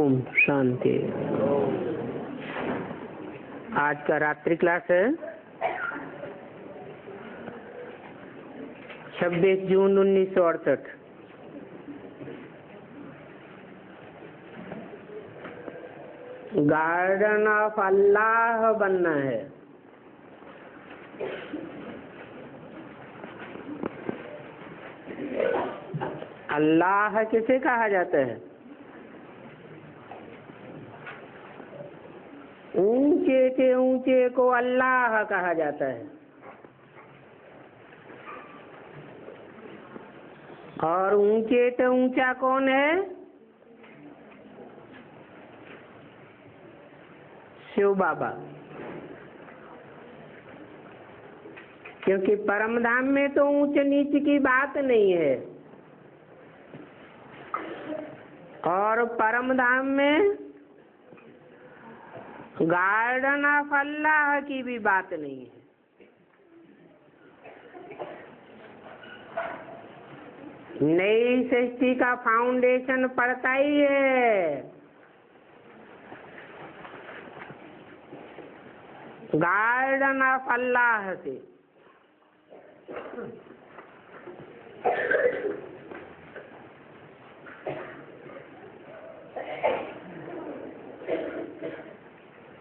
ओम शांति। आज का रात्रि क्लास है 26 जून 1968। गार्डन ऑफ अल्लाह बनना है। अल्लाह किसे कहा जाता है? ऊंचे से ऊंचे को अल्लाह कहा जाता है, और ऊंचे से ऊंचा कौन है? शिव बाबा। क्योंकि परम धाम में तो ऊंच नीच की बात नहीं है, और परम धाम में गार्डन ऑफ अल्लाह की भी बात नहीं है। नई सृष्टि का फाउंडेशन पड़ता ही है गार्डन ऑफ अल्लाह से।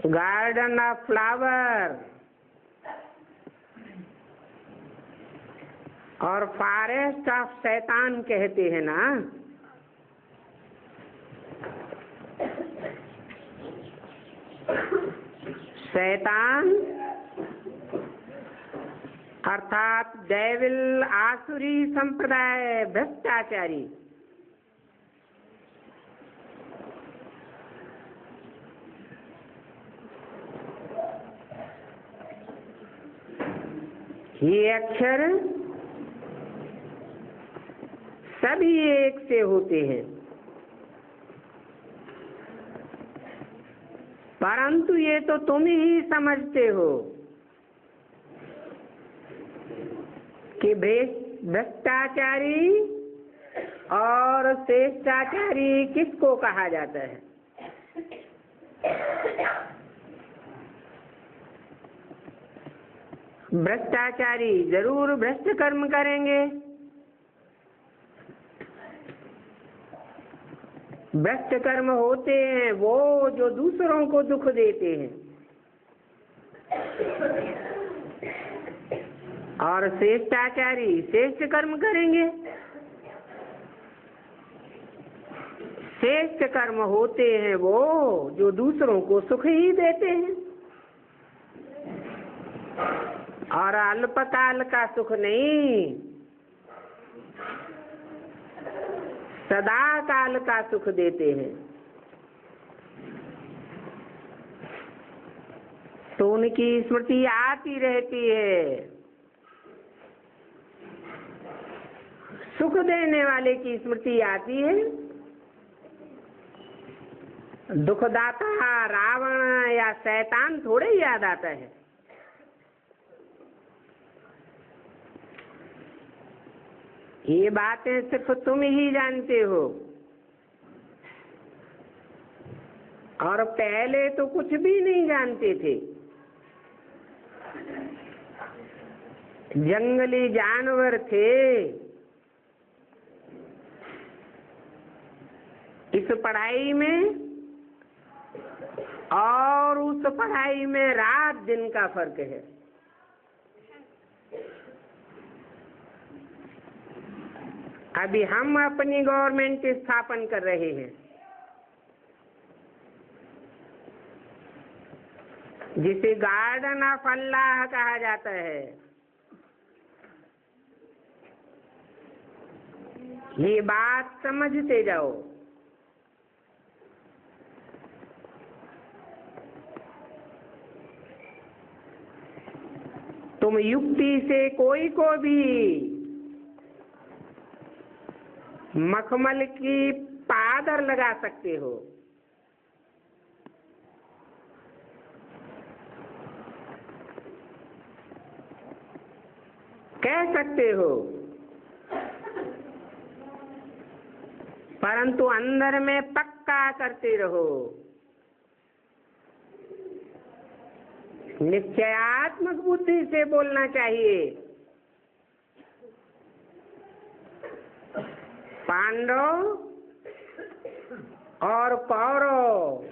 गार्डन ऑफ फ्लावर और फॉरेस्ट ऑफ शैतान कहते हैं ना। शैतान अर्थात डेविल, आसुरी संप्रदाय, भ्रष्टाचारी। ये अक्षर सभी एक से होते हैं, परंतु ये तो तुम ही समझते हो कि भ्रष्टाचारी और श्रेष्ठाचारी किसको कहा जाता है। भ्रष्टाचारी जरूर भ्रष्ट कर्म करेंगे, भ्रष्ट कर्म होते हैं वो जो दूसरों को दुख देते हैं, और श्रेष्ठाचारी श्रेष्ठ कर्म करेंगे। श्रेष्ठ कर्म होते हैं वो जो दूसरों को सुख ही देते हैं, और अल्पकाल का सुख नहीं, सदा काल का सुख देते हैं। तो उनकी स्मृति आती रहती है। सुख देने वाले की स्मृति आती है। दुखदाता रावण या शैतान थोड़े ही याद आता है। ये बातें सिर्फ तुम ही जानते हो, और पहले तो कुछ भी नहीं जानते थे। जंगली जानवर थे। इस पढ़ाई में और उस पढ़ाई में रात दिन का फर्क है। अभी हम अपनी गवर्नमेंट स्थापन कर रहे हैं, जिसे गार्डन ऑफ अल्लाह कहा जाता है। ये बात समझते जाओ। तुम युक्ति से कोई को भी मखमल की पादर लगा सकते हो, कह सकते हो, परंतु अंदर में पक्का दाता करते रहो। निश्चयात्मक बुद्धि से बोलना चाहिए। पांडव और कौरव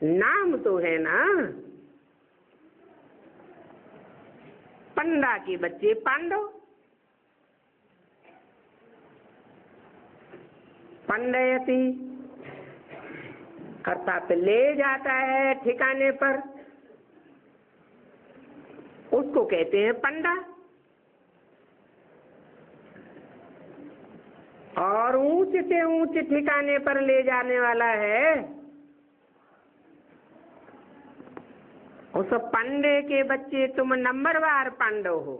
नाम तो है ना, पंडा के बच्चे पांडव, पंडयति अर्थात ले जाता है ठिकाने पर, उसको कहते हैं पंडा। और ऊंच से ऊंच ठिकाने पर ले जाने वाला है, उस पंडे के बच्चे तुम नंबरवार पांडव हो।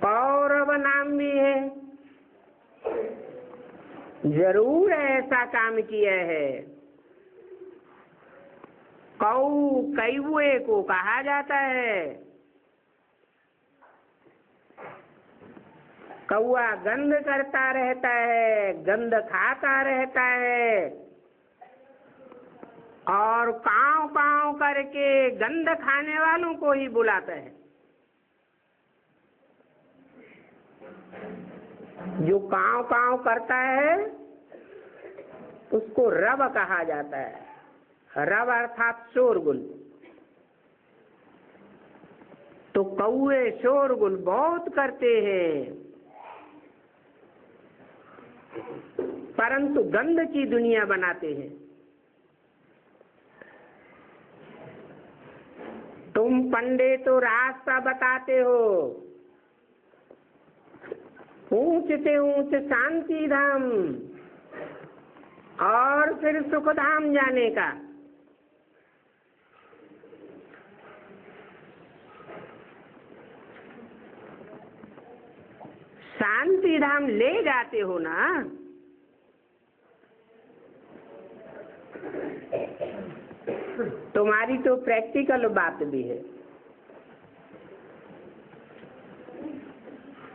कौरव नाम भी है, जरूर ऐसा काम किया है। कौए को कहा जाता है। कौआ गंध करता रहता है, गंध खाता रहता है और काव काव करके गंध खाने वालों को ही बुलाता है। जो काव काव करता है उसको रव कहा जाता है। रव अर्थात शोरगुल। तो कौए शोरगुल बहुत करते हैं, परंतु गंध की दुनिया बनाते हैं। तुम पंडे तो रास्ता बताते हो, ऊंच से ऊंच शांति धाम और फिर सुख धाम जाने का। शांति धाम ले जाते हो ना, तुम्हारी तो प्रैक्टिकल बात भी है।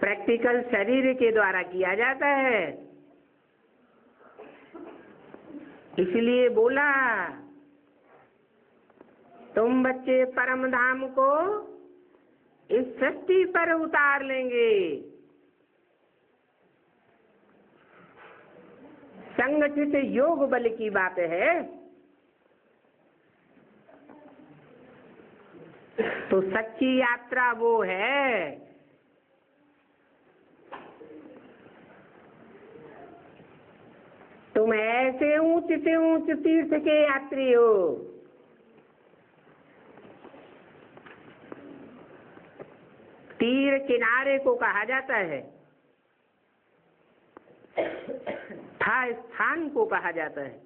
प्रैक्टिकल शरीर के द्वारा किया जाता है, इसलिए बोला तुम बच्चे परम धाम को इस सृष्टि पर उतार लेंगे। संगठित योग बल की बात है। तो सच्ची यात्रा वो है तुम ऐसे ऊंच से ऊंच तीर्थ के यात्री हो। तीर किनारे को कहा जाता है, था स्थान को कहा जाता है।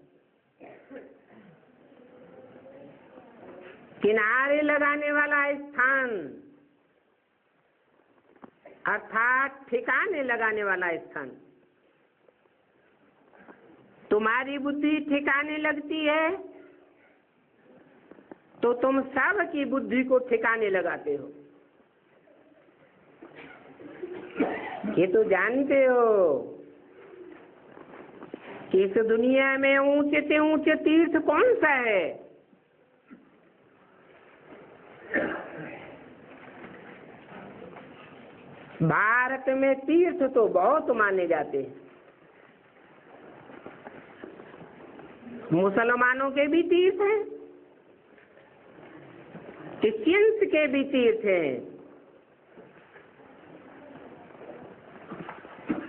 किनारे लगाने वाला स्थान अर्थात ठिकाने लगाने वाला स्थान। तुम्हारी बुद्धि ठिकाने लगती है तो तुम सब की बुद्धि को ठिकाने लगाते हो। ये तो जानते हो कि इस दुनिया में ऊंचे से ऊंचे तीर्थ कौन सा है? भारत में तीर्थ तो बहुत माने जाते हैं। मुसलमानों के भी तीर्थ हैं, क्रिश्चियंस के भी तीर्थ हैं,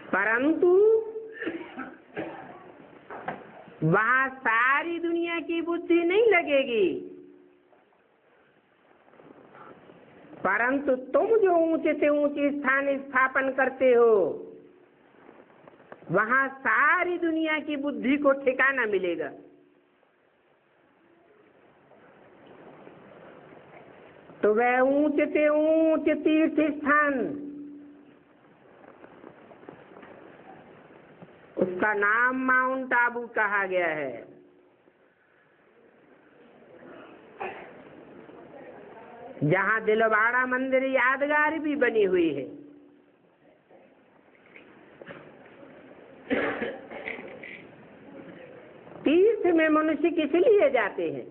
परंतु वहां सारी दुनिया की बुद्धि नहीं लगेगी। परंतु तुम जो ऊंचे से ऊंचे स्थान स्थापन करते हो वहां सारी दुनिया की बुद्धि को ठिकाना मिलेगा। तो वह ऊंचे से ऊंचे तीर्थ स्थान, उसका नाम माउंट आबू कहा गया है। जहां दिलवाड़ा मंदिर यादगार भी बनी हुई है। में मनुष्य किस लिए जाते हैं?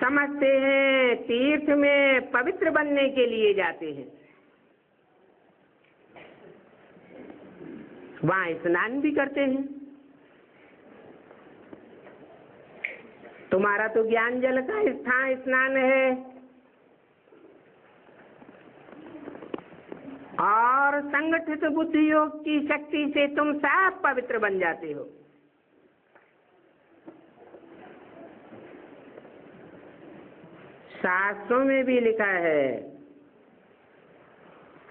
समझते हैं तीर्थ में पवित्र बनने के लिए जाते हैं, वहां स्नान भी करते हैं। तुम्हारा तो ज्ञान जल का स्थान स्नान है, और संगठित बुद्धि योग की शक्ति से तुम सब पवित्र बन जाते हो। शास्त्रों में भी लिखा है,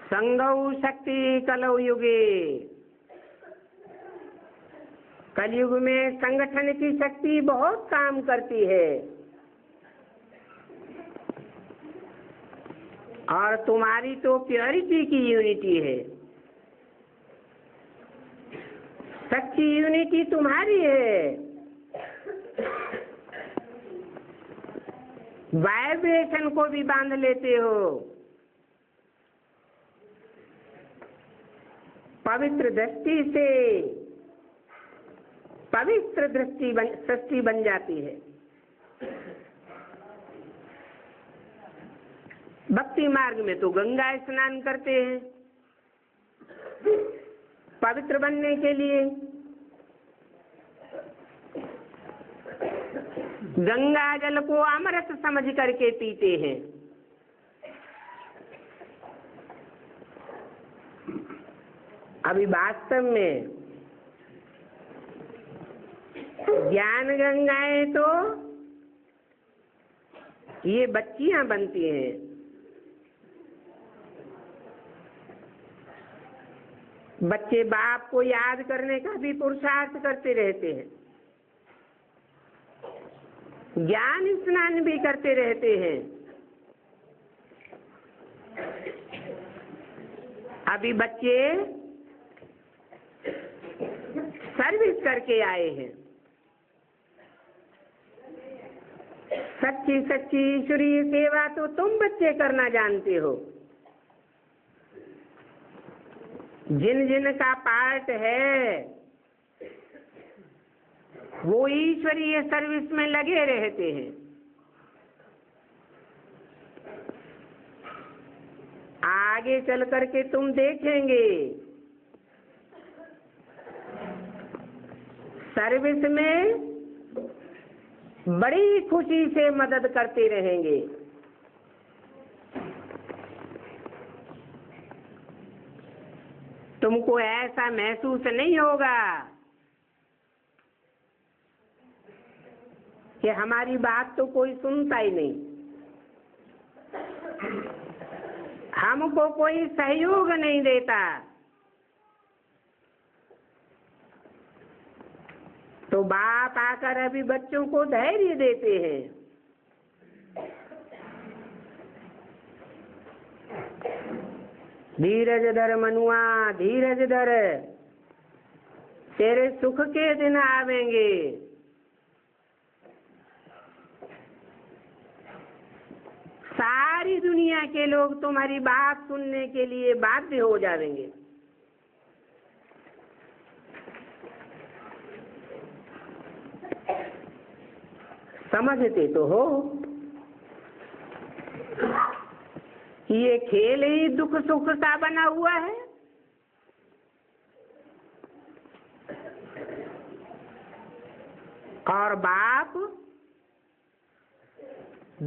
संगौ शक्ति कलौ युगे। कलयुग में संगठन की शक्ति बहुत काम करती है, और तुम्हारी तो प्योरिटी की यूनिटी है, सच्ची यूनिटी तुम्हारी है। वाइब्रेशन को भी बांध लेते हो। पवित्र दृष्टि से पवित्र सृष्टि बन जाती है। भक्ति मार्ग में तो गंगा स्नान करते हैं पवित्र बनने के लिए। गंगा जल को अमृत समझ करके पीते हैं। अभी वास्तव में ज्ञान गंगाएं तो ये बच्चियां बनती हैं। बच्चे बाप को याद करने का भी पुरुषार्थ करते रहते हैं, ज्ञान स्नान भी करते रहते हैं। अभी बच्चे सर्विस करके आए हैं। सच्ची सच्ची ईश्वरीय सेवा तो तुम बच्चे करना जानते हो। जिन जिन का पार्ट है वो ईश्वरीय सर्विस में लगे रहते हैं। आगे चल करके तुम देखेंगे सर्विस में बड़ी खुशी से मदद करते रहेंगे। तुमको ऐसा महसूस नहीं होगा कि हमारी बात तो कोई सुनता ही नहीं, हमको कोई सहयोग नहीं देता। तो बाप आकर अभी बच्चों को धैर्य देते हैं। धीरज धर मनुआ, धीरज धर, तेरे सुख के दिन आवेंगे। सारी दुनिया के लोग तुम्हारी बात सुनने के लिए बाध्य हो जाएंगे। समझते तो हो ये खेल ही दुख सुख का बना हुआ है। और बाप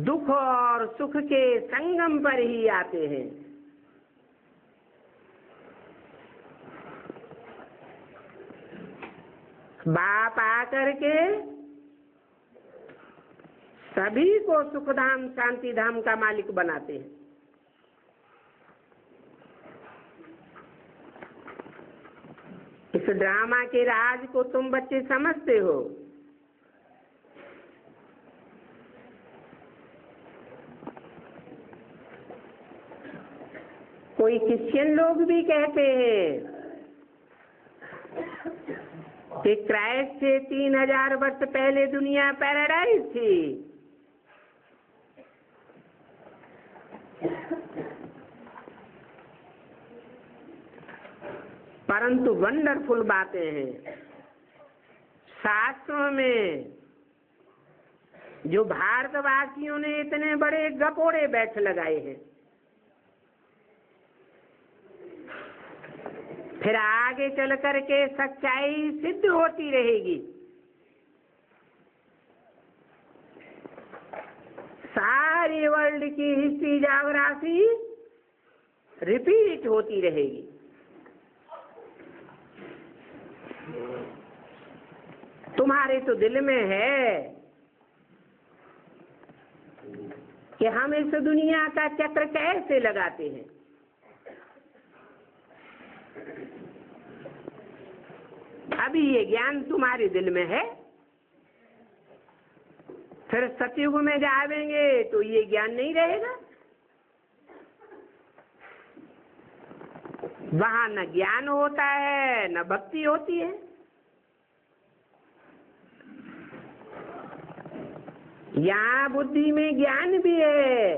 दुख और सुख के संगम पर ही आते हैं। बाप आकर के सभी को सुखधाम शांति धाम का मालिक बनाते हैं। इस ड्रामा के राज को तुम बच्चे समझते हो। कोई क्रिश्चियन लोग भी कहते हैं कि क्राइस्ट से 3000 वर्ष पहले दुनिया पैराडाइज थी। परंतु वंडरफुल बातें हैं शास्त्रों में, जो भारतवासियों ने इतने बड़े गपोड़े बैठ लगाए हैं। फिर आगे चल करके सच्चाई सिद्ध होती रहेगी। सारी वर्ल्ड की हिस्ट्री ज्योग्राफी रिपीट होती रहेगी। तुम्हारे तो दिल में है कि हम इस दुनिया का चक्र कैसे लगाते हैं। अभी ये ज्ञान तुम्हारे दिल में है, फिर सतयुग में जावेंगे तो ये ज्ञान नहीं रहेगा। वहां न ज्ञान होता है न भक्ति होती है। यहाँ बुद्धि में ज्ञान भी है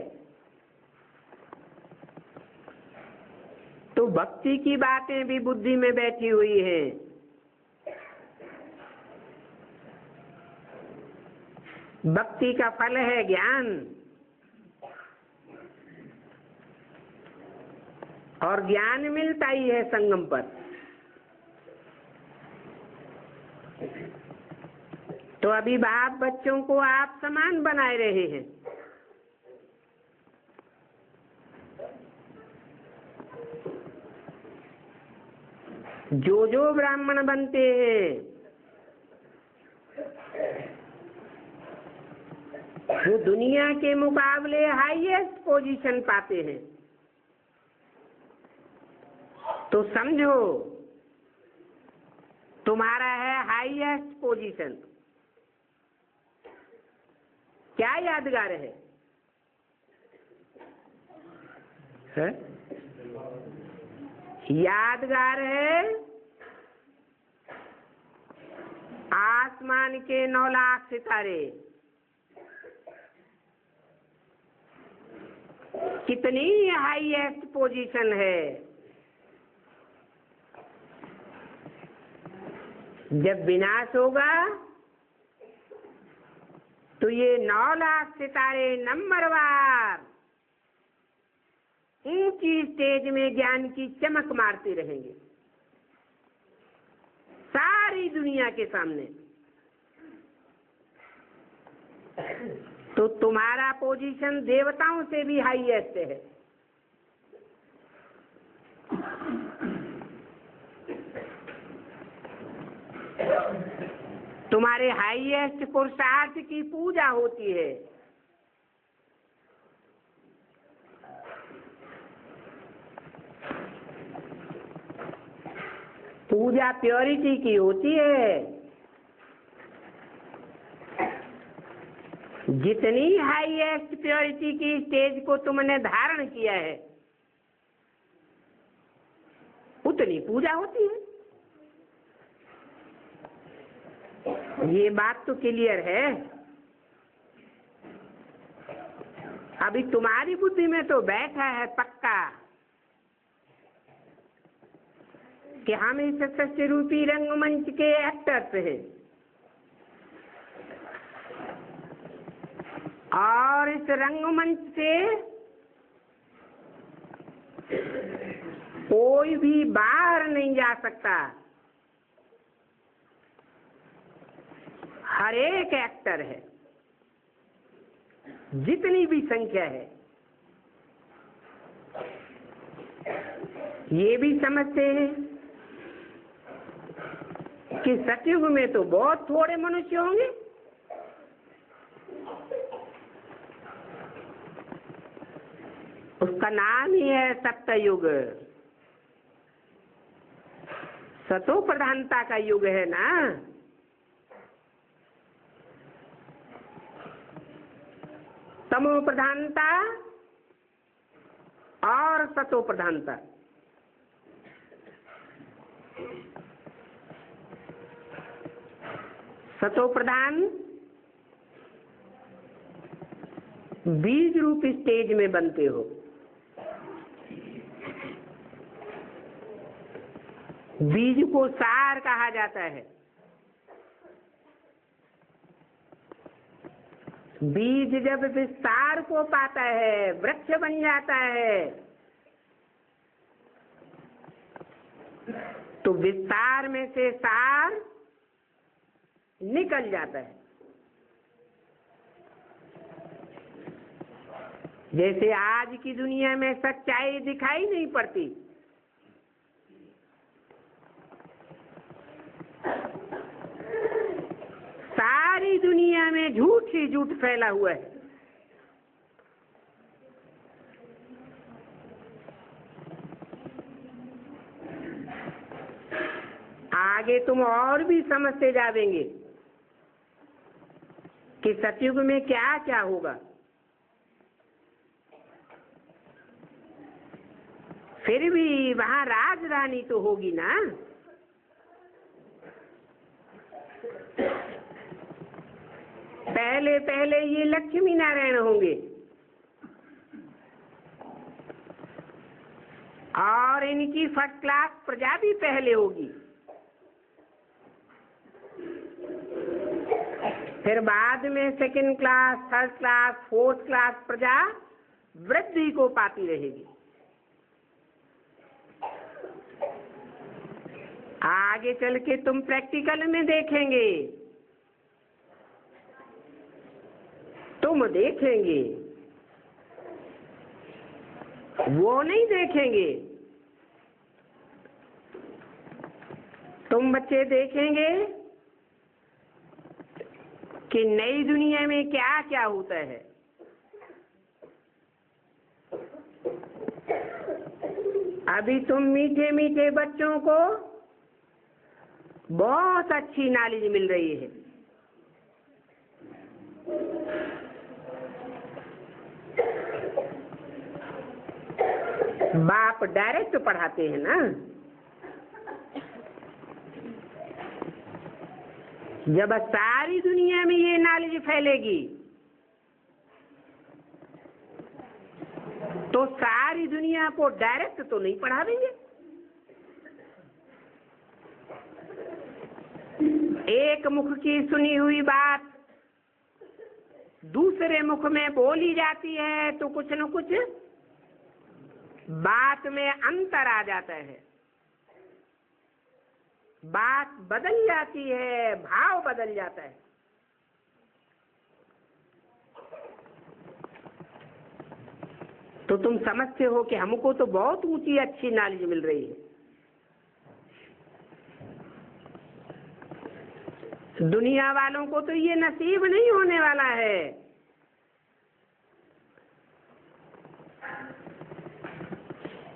तो भक्ति की बातें भी बुद्धि में बैठी हुई हैं। भक्ति का फल है ज्ञान, और ज्ञान मिलता ही है संगम पर। तो अभी बाप बच्चों को आप समान बनाए रहे हैं। जो ब्राह्मण बनते हैं वो दुनिया के मुकाबले हाईएस्ट पोजीशन पाते हैं। तो समझो तुम्हारा है हाईएस्ट पोजीशन। क्या यादगार है? यादगार है आसमान के 9 लाख सितारे। कितनी हाईएस्ट पोजीशन है। जब विनाश होगा तो ये 9 लाख सितारे नंबरवार ऊंची स्टेज में ज्ञान की चमक मारते रहेंगे सारी दुनिया के सामने। तो तुम्हारा पोजीशन देवताओं से भी हाईएस्ट है। तुम्हारे हाईएस्ट पुरुषार्थ की पूजा होती है। पूजा प्योरिटी की होती है। जितनी हाईएस्ट प्योरिटी की स्टेज को तुमने धारण किया है उतनी पूजा होती है। ये बात तो क्लियर है। अभी तुम्हारी बुद्धि में तो बैठा है पक्का कि हम इस सत्य रूपी रंगमंच के एक्टर्स हैं और इस रंगमंच से कोई भी बाहर नहीं जा सकता। हर एक एक्टर है, जितनी भी संख्या है। ये भी समझते हैं कि सतयुग में तो बहुत थोड़े मनुष्य होंगे। उसका नाम ही है सत्ययुग। सतो प्रधानता का युग है ना। तमो प्रधानता और सतो प्रधानता। सतो प्रधान बीज रूप स्टेज में बनते हो। बीज को सार कहा जाता है। बीज जब विस्तार को पाता है, वृक्ष बन जाता है, तो विस्तार में से सार निकल जाता है। जैसे आज की दुनिया में सच्चाई दिखाई नहीं पड़ती, सारी दुनिया में झूठ ही झूठ फैला हुआ है। आगे तुम और भी समझते जाएंगे कि सतयुग में क्या क्या होगा। फिर भी वहां राजधानी तो होगी ना। पहले पहले ये लक्ष्मी नारायण होंगे और इनकी फर्स्ट क्लास प्रजा भी पहले होगी। फिर बाद में second class, third class, fourth class प्रजा वृद्धि को पाती रहेगी। आगे चल के तुम प्रैक्टिकल में देखेंगे, तुम देखेंगे, वो नहीं देखेंगे। तुम बच्चे देखेंगे कि नई दुनिया में क्या क्या होता है। अभी तुम मीठे मीठे बच्चों को बहुत अच्छी नॉलेज मिल रही है। बाप डायरेक्ट पढ़ाते हैं ना। जब सारी दुनिया में ये नॉलेज फैलेगी तो सारी दुनिया को डायरेक्ट तो नहीं पढ़ावेंगे। एक मुख की सुनी हुई बात दूसरे मुख में बोली जाती है तो कुछ न कुछ बात में अंतर आ जाता है, बात बदल जाती है, भाव बदल जाता है। तो तुम समझते हो कि हमको तो बहुत ऊंची अच्छी नॉलेज मिल रही है। दुनिया वालों को तो ये नसीब नहीं होने वाला है।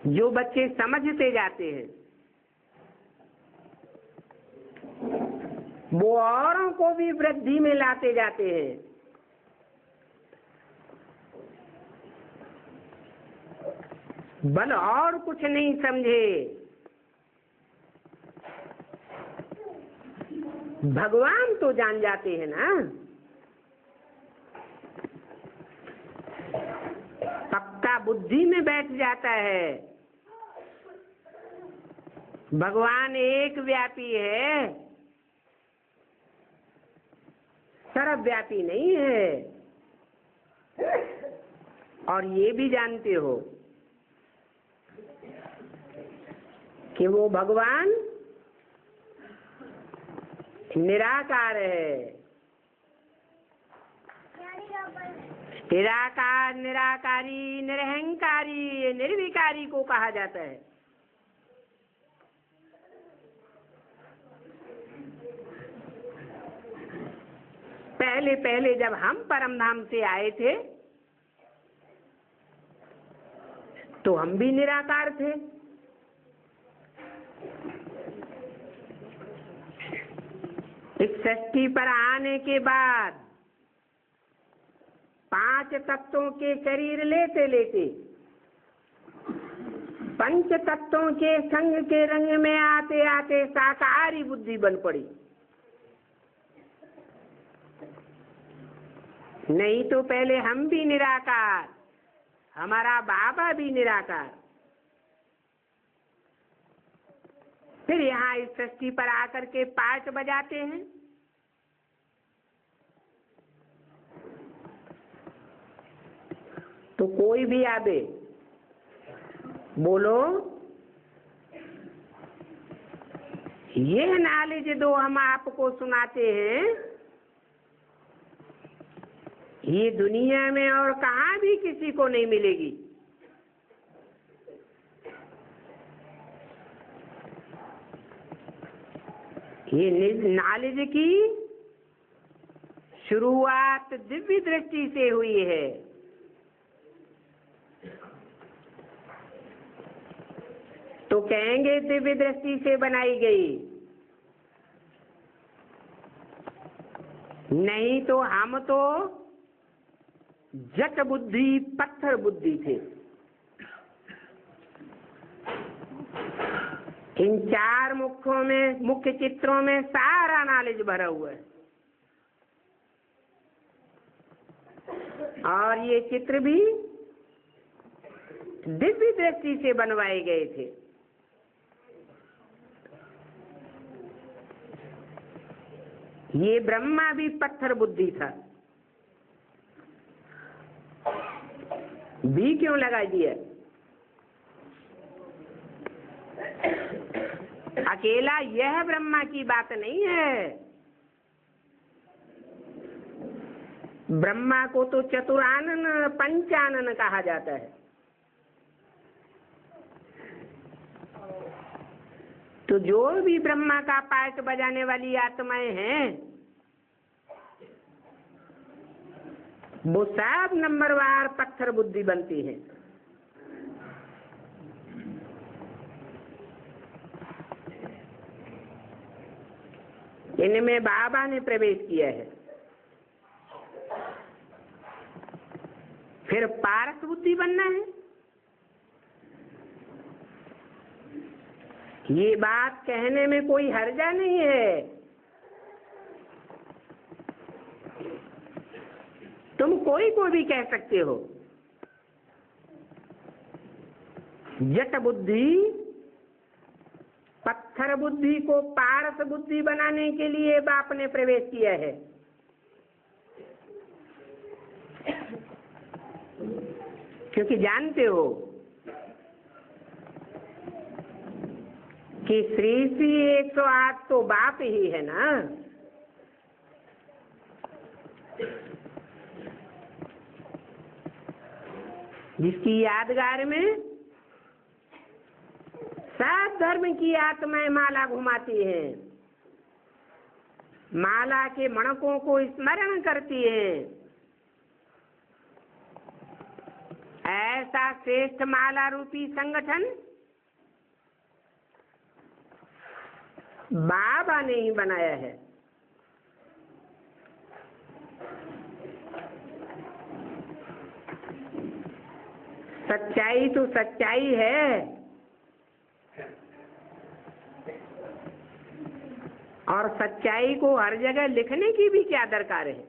जो बच्चे समझते जाते हैं वो औरों को भी वृद्धि में लाते जाते हैं। बल और कुछ नहीं समझे, भगवान तो जान जाते हैं ना। पक्का बुद्धि में बैठ जाता है भगवान एक व्यापी है, सर्वव्यापी नहीं है। और ये भी जानते हो कि वो भगवान निराकार है। निराकार, निराकारी, निरहंकारी, निर्विकारी को कहा जाता है। पहले पहले जब हम परम धाम से आए थे तो हम भी निराकार थे। इस सृष्टि पर आने के बाद 5 तत्वों के शरीर लेते लेते पंच तत्वों के संग के रंग में आते आते साकारी बुद्धि बन पड़ी। नहीं तो पहले हम भी निराकार, हमारा बाबा भी निराकार। फिर यहाँ इस सृष्टि पर आकर के पार्ट बजाते हैं। तो कोई भी आवे, बोलो ये नॉलेज दो हम आपको सुनाते हैं, ये दुनिया में और कहाँ भी किसी को नहीं मिलेगी। ये नॉलेज की शुरुआत दिव्य दृष्टि से हुई है। तो कहेंगे दिव्य दृष्टि से बनाई गई, नहीं तो हम तो जट बुद्धि पत्थर बुद्धि थे। इन चार मुख्य चित्रों में सारा नॉलेज भरा हुआ है। और ये चित्र भी दिव्य दृष्टि से बनवाए गए थे। ये ब्रह्मा भी पत्थर बुद्धि था, भी क्यों लगा दिया? अकेला यह ब्रह्मा की बात नहीं है। ब्रह्मा को तो चतुरानन पंचानन कहा जाता है। तो जो भी ब्रह्मा का पार्ट बजाने वाली आत्माएं हैं, वो सब नंबरवार पत्थर बुद्धि बनती है। इनमें बाबा ने प्रवेश किया है। फिर पारस बुद्धि बनना है। ये बात कहने में कोई हर्जा नहीं है। तुम कोई को भी कह सकते हो। जट बुद्धि पत्थर बुद्धि को पारस बुद्धि बनाने के लिए बाप ने प्रवेश किया है। क्योंकि जानते हो कि श्री श्री 108 तो बाप ही है ना। जिसकी यादगार में सब धर्म की आत्माएं माला घुमाती हैं, माला के मणकों को स्मरण करती हैं। ऐसा श्रेष्ठ माला रूपी संगठन बाबा ने ही बनाया है। सच्चाई तो सच्चाई है, और सच्चाई को हर जगह लिखने की भी क्या दरकार है।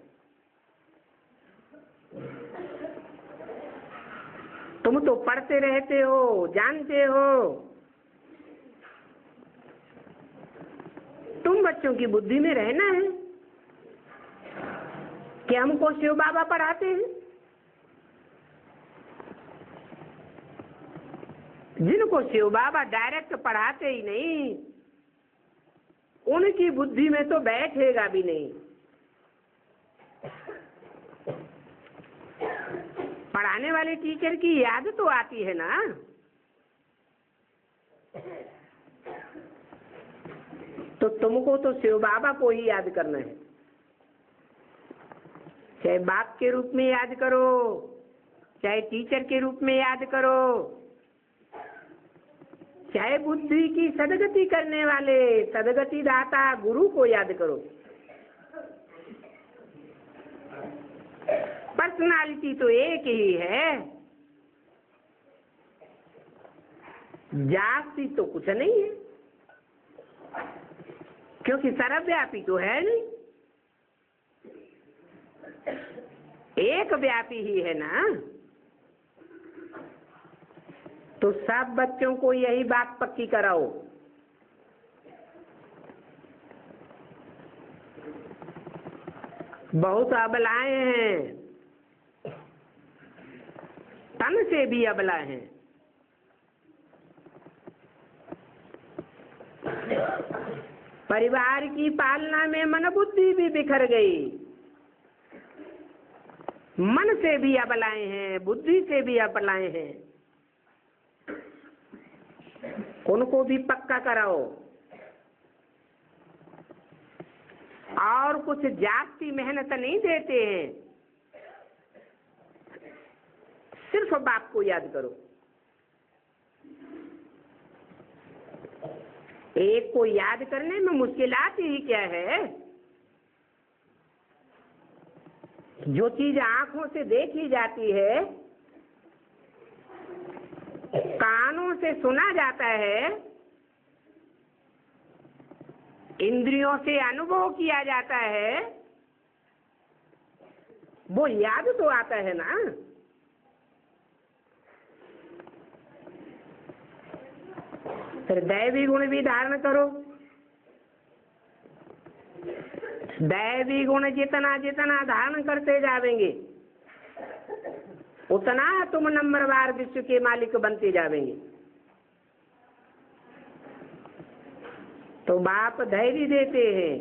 तुम तो पढ़ते रहते हो, जानते हो। तुम बच्चों की बुद्धि में रहना है कि हमको शिव बाबा पढ़ाते हैं। जिनको शिव बाबा डायरेक्ट पढ़ाते ही नहीं, उनकी बुद्धि में तो बैठेगा भी नहीं। पढ़ाने वाले टीचर की याद तो आती है ना। तो तुमको तो शिव बाबा को ही याद करना है। चाहे बाप के रूप में याद करो, चाहे टीचर के रूप में याद करो, चाहे बुद्धि की सदगति करने वाले सदगति दाता गुरु को याद करो। पर्सनालिटी तो एक ही है, जाति तो कुछ नहीं है, क्योंकि सर्वव्यापी तो है नहीं, एक व्यापी ही है ना। तो सब बच्चों को यही बात पक्की कराओ बहुत अबलाएं हैं, तन से भी अबला हैं। परिवार की पालना में मन बुद्धि भी बिखर गई, मन से भी अबलाएं हैं, बुद्धि से भी अबलाएं हैं। उनको भी पक्का कराओ और कुछ जास्ती मेहनत नहीं देते हैं, सिर्फ बाप को याद करो। एक को याद करने में मुश्किलात ही क्या है? जो चीज आंखों से देखी जाती है, कानों से सुना जाता है, इंद्रियों से अनुभव किया जाता है, वो याद तो आता है ना। फिर दैवी गुण भी धारण करो। दैवी गुण जितना जितना धारण करते जावेंगे, उतना तुम नंबरवार विश्व के मालिक बनते जावेंगे। तो बाप धैर्य देते हैं।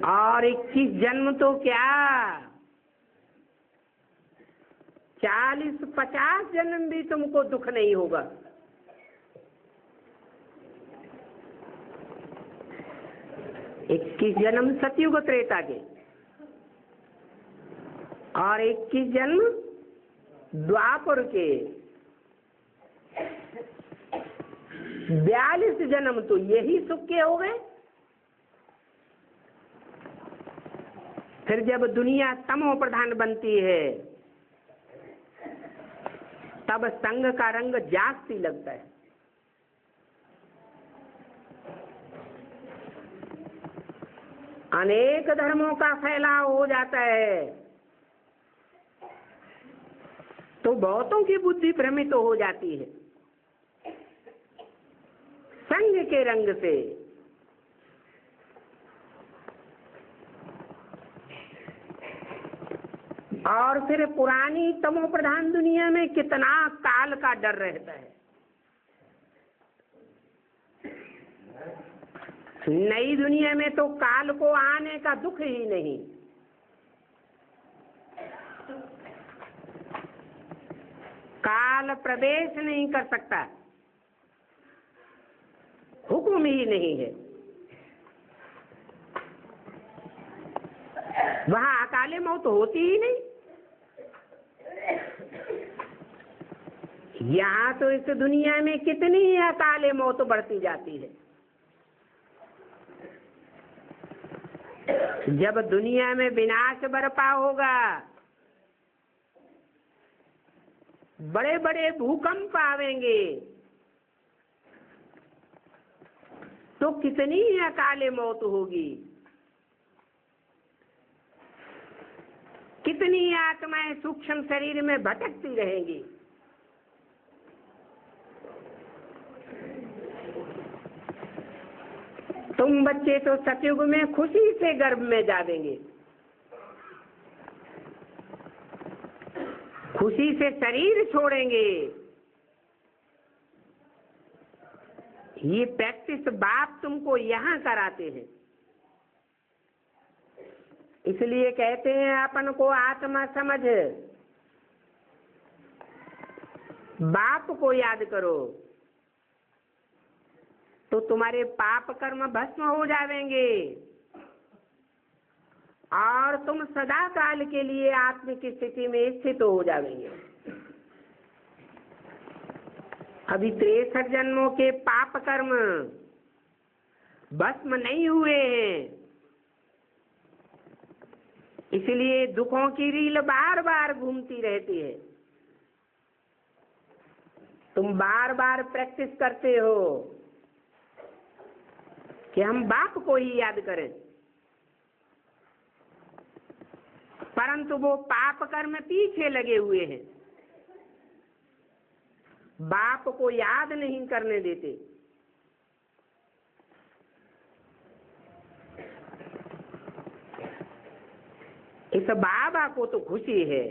और 21 जन्म तो क्या, 40-50 जन्म भी तुमको दुख नहीं होगा। इक्कीस जन्म सतयुग त्रेता के और 21 जन्म द्वापर के, 42 जन्म तो यही सुख के हो गए। फिर जब दुनिया तमो प्रधान बनती है, तब संग का रंग जास्ती लगता है। अनेक धर्मों का फैलाव हो जाता है, तो बहुतों की बुद्धि भ्रमित हो जाती है संग के रंग से। और फिर पुरानी तमो प्रधान दुनिया में कितना काल का डर रहता है। नई दुनिया में तो काल को आने का दुख ही नहीं। काल प्रवेश नहीं कर सकता, हुक्म ही नहीं है। वहां अकाले मौत होती ही नहीं। यहाँ तो इस दुनिया में कितनी अकाले मौत बढ़ती जाती है। जब दुनिया में विनाश बरपा होगा, बड़े बड़े भूकंप आवेंगे, तो कितनी अकाले मौत होगी। कितनी आत्माएं सूक्ष्म शरीर में भटकती रहेंगी। तुम बच्चे तो सतयुग में खुशी से गर्भ में जावेंगे, खुशी से शरीर छोड़ेंगे। ये प्रैक्टिस बाप तुमको यहाँ कराते हैं। इसलिए कहते हैं अपन को आत्मा समझ, बाप को याद करो, तो तुम्हारे पाप कर्म भस्म हो जाएंगे और तुम सदा काल के लिए आत्मिक स्थिति में स्थित हो जाएंगे। अभी 63 जन्मों के पाप कर्म भस्म नहीं हुए हैं, इसलिए दुखों की रील बार बार घूमती रहती है। तुम बार बार प्रैक्टिस करते हो कि हम बाप को ही याद करें, परंतु वो पाप कर्म पीछे लगे हुए हैं, बाप को याद नहीं करने देते। इस बाबा को तो खुशी है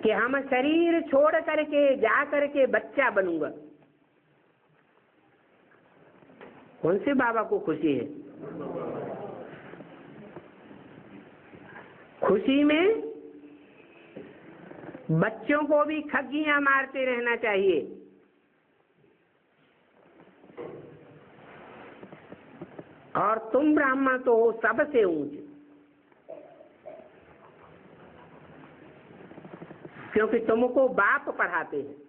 कि हम शरीर छोड़ करके जा करके बच्चा बनूंगा। कौन से बाबा को खुशी है? खुशी में बच्चों को भी खग्गियां मारते रहना चाहिए। और तुम ब्राह्मण तो हो सबसे ऊंचे, क्योंकि तुमको बाप पढ़ाते हैं।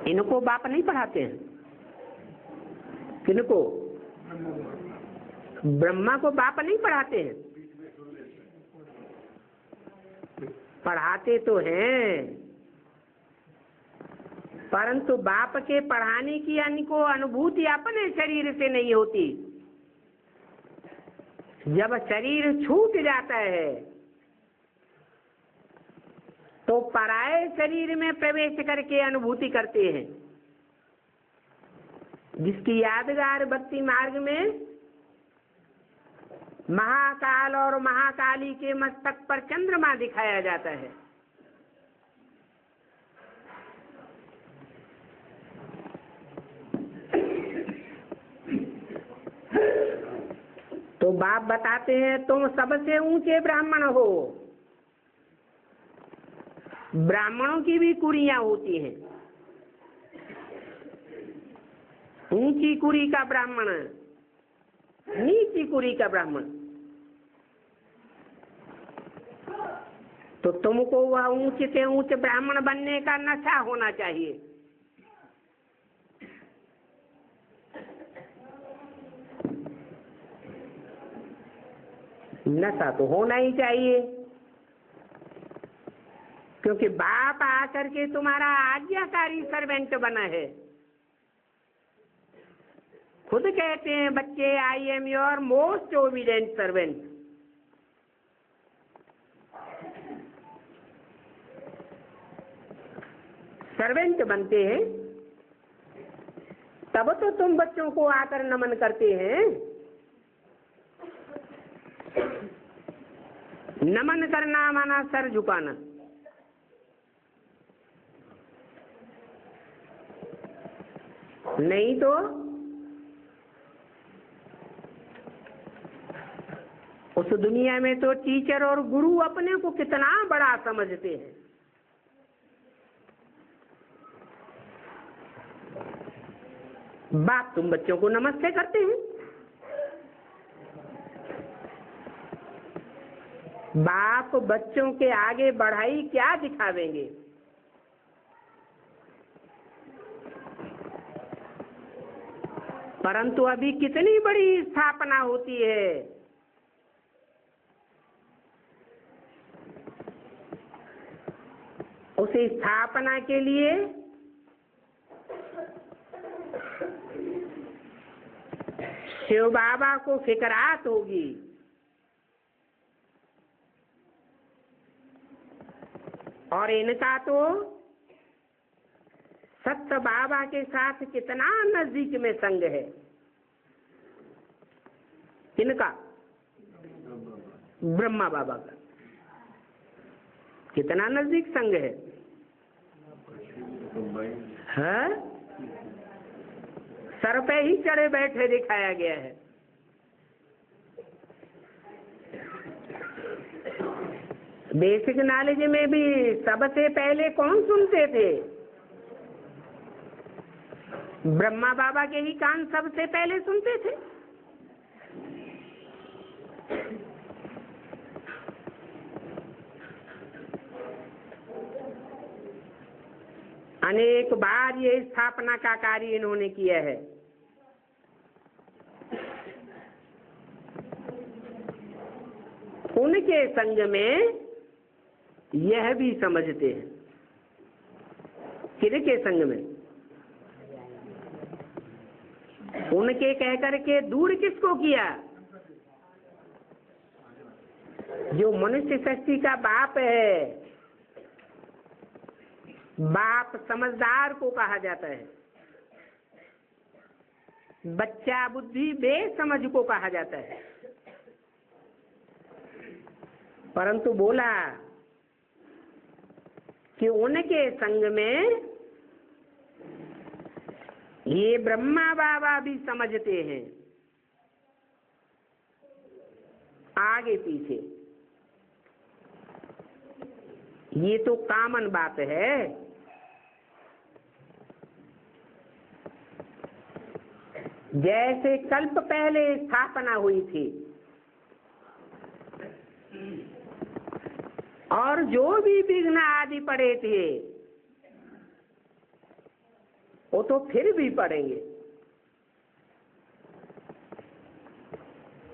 इनको बाप नहीं पढ़ाते हैं। किनको? ब्रह्मा को बाप नहीं पढ़ाते हैं। पढ़ाते तो हैं, परंतु बाप के पढ़ाने की इनको अनुभूति अपने शरीर से नहीं होती। जब शरीर छूट जाता है तो पराये शरीर में प्रवेश करके अनुभूति करते हैं, जिसकी यादगार भक्ति मार्ग में महाकाल और महाकाली के मस्तक पर चंद्रमा दिखाया जाता है। तो बाप बताते हैं तुम सबसे ऊंचे ब्राह्मण हो। ब्राह्मणों की भी कुरियां होती हैं। ऊंची कुरी का ब्राह्मण, नीची कुरी का ब्राह्मण। तो तुमको वह ऊंचे से ऊंचे ब्राह्मण बनने का नशा होना चाहिए। नशा तो होना ही चाहिए, क्योंकि बाप आकर के तुम्हारा आज्ञाकारी सर्वेंट बना है। खुद कहते हैं बच्चे, I am your most obedient servant. Servant बनते हैं तब तो तुम बच्चों को आकर नमन करते हैं। नमन करना माना सर झुकाना। नहीं तो उस दुनिया में तो टीचर और गुरु अपने को कितना बड़ा समझते हैं। बाप तुम बच्चों को नमस्ते करते हैं। बाप बच्चों के आगे बढ़ाई क्या दिखावेंगे? परंतु अभी कितनी बड़ी स्थापना होती है। उस स्थापना के लिए शिव बाबा को फिकरात होगी। और इनका तो सत्य बाबा के साथ कितना नजदीक में संग है। किनका? ब्रह्मा बाबा का कितना नजदीक संग है। सर पे ही चढ़े बैठे दिखाया गया है। बेसिक नॉलेज में भी सबसे पहले कौन सुनते थे? ब्रह्मा बाबा के ही कान सबसे पहले सुनते थे। अनेक बार ये स्थापना का कार्य इन्होंने किया है। उनके संग में यह भी समझते हैं। किनके संग में? उनके कह करके दूर किसको किया? जो मनुष्य शक्ति का बाप है, बाप समझदार को कहा जाता है, बच्चा बुद्धि बेसमझ को कहा जाता है। परंतु बोला कि उनके संग में ये ब्रह्मा बाबा भी समझते हैं, आगे पीछे। ये तो कॉमन बात है। जैसे कल्प पहले स्थापना हुई थी और जो भी विघ्न आदि पड़े थे वो तो फिर भी पड़ेंगे।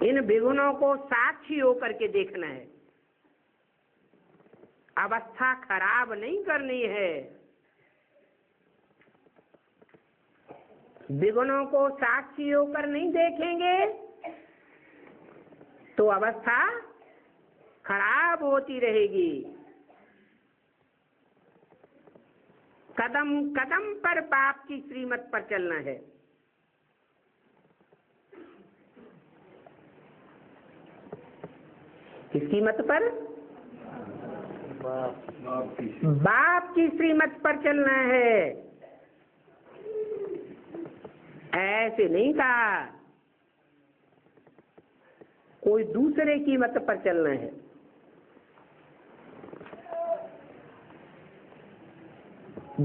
इन विघ्नों को साक्षी होकर के देखना है, अवस्था खराब नहीं करनी है। विघ्नों को साक्षी होकर नहीं देखेंगे तो अवस्था खराब होती रहेगी। कदम कदम पर बाप की श्रीमत पर चलना है। किसकी मत पर? बाप की श्रीमत पर चलना है। ऐसे नहीं कहा कोई दूसरे की मत पर चलना है।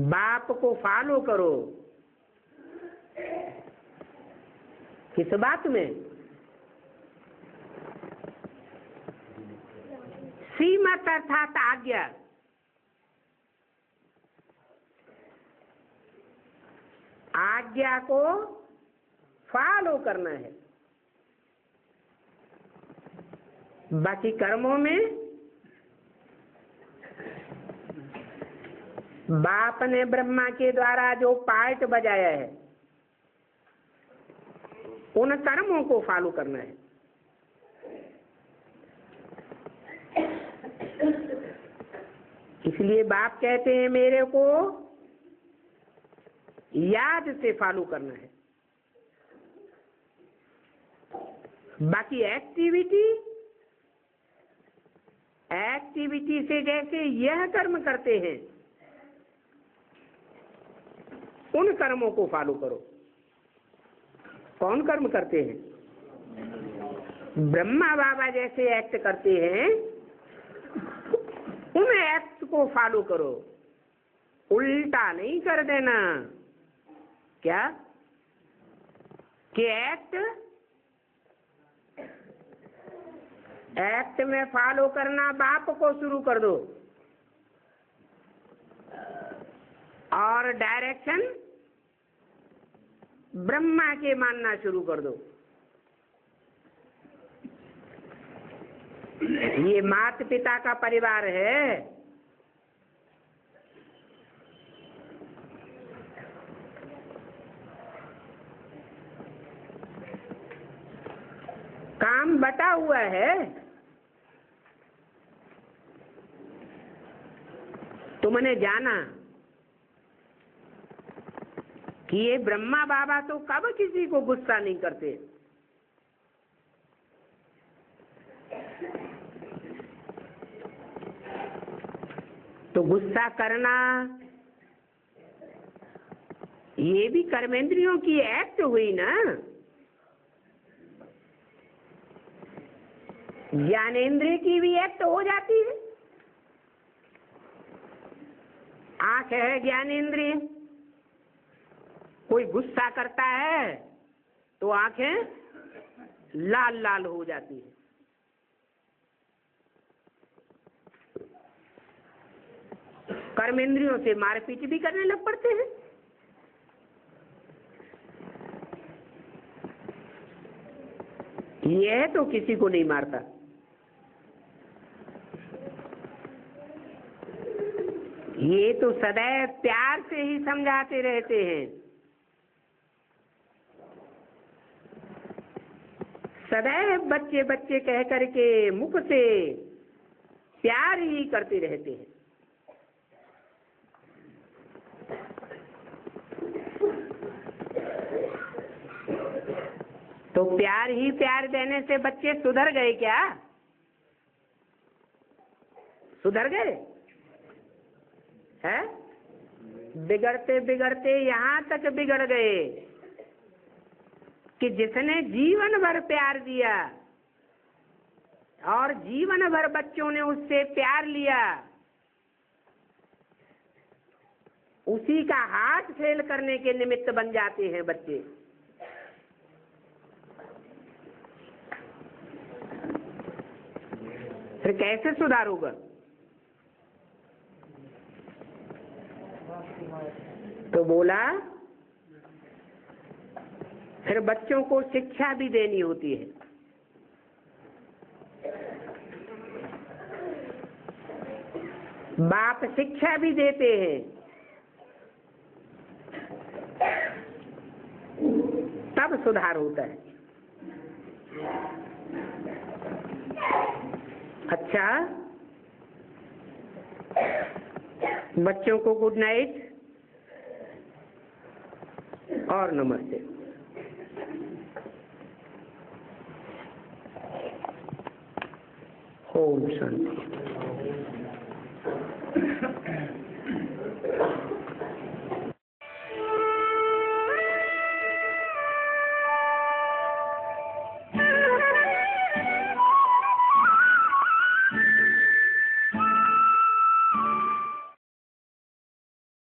बाप को फॉलो करो। किस बात में? श्रीमत अर्थात आज्ञा। आज्ञा को फॉलो करना है। बाकी कर्मों में बाप ने ब्रह्मा के द्वारा जो पार्ट बजाया है उन कर्मों को फॉलो करना है। इसलिए बाप कहते हैं मेरे को याद से फॉलो करना है। बाकी एक्टिविटी से जैसे यह कर्म करते हैं उन कर्मों को फॉलो करो। कौन कर्म करते हैं? ब्रह्मा बाबा जैसे एक्ट करते हैं उन एक्ट को फॉलो करो। उल्टा नहीं कर देना। क्या कि एक्ट में फॉलो करना बाप को शुरू कर दो और डायरेक्शन ब्रह्मा के मानना शुरू कर दो। ये माता पिता का परिवार है। काम बटा हुआ है। तुमने जाना कि ये ब्रह्मा बाबा तो कब किसी को गुस्सा नहीं करते। तो गुस्सा करना ये भी कर्मेंद्रियों की एक्ट हुई ना। ज्ञानेंद्रिय की भी एक्ट हो जाती है। आंख है ज्ञानेंद्रिय। कोई गुस्सा करता है तो आंखें लाल लाल हो जाती है। कर्मेंद्रियों से मारपीट भी करने लग पड़ते हैं। यह तो किसी को नहीं मारता। ये तो सदैव प्यार से ही समझाते रहते हैं। सदैव बच्चे बच्चे कह करके मुख से प्यार ही करते रहते हैं। तो प्यार ही प्यार देने से बच्चे सुधर गए क्या? सुधर गए हैं? बिगड़ते बिगड़ते यहाँ तक बिगड़ गए कि जिसने जीवन भर प्यार दिया और जीवन भर बच्चों ने उससे प्यार लिया, उसी का हाथ फेल करने के निमित्त बन जाते हैं बच्चे। फिर कैसे सुधार होगा? तो बोला फिर बच्चों को शिक्षा भी देनी होती है। बाप शिक्षा भी देते हैं, तब सुधार होता है। अच्छा, बच्चों को गुड नाइट और नमस्ते। ओम शांति।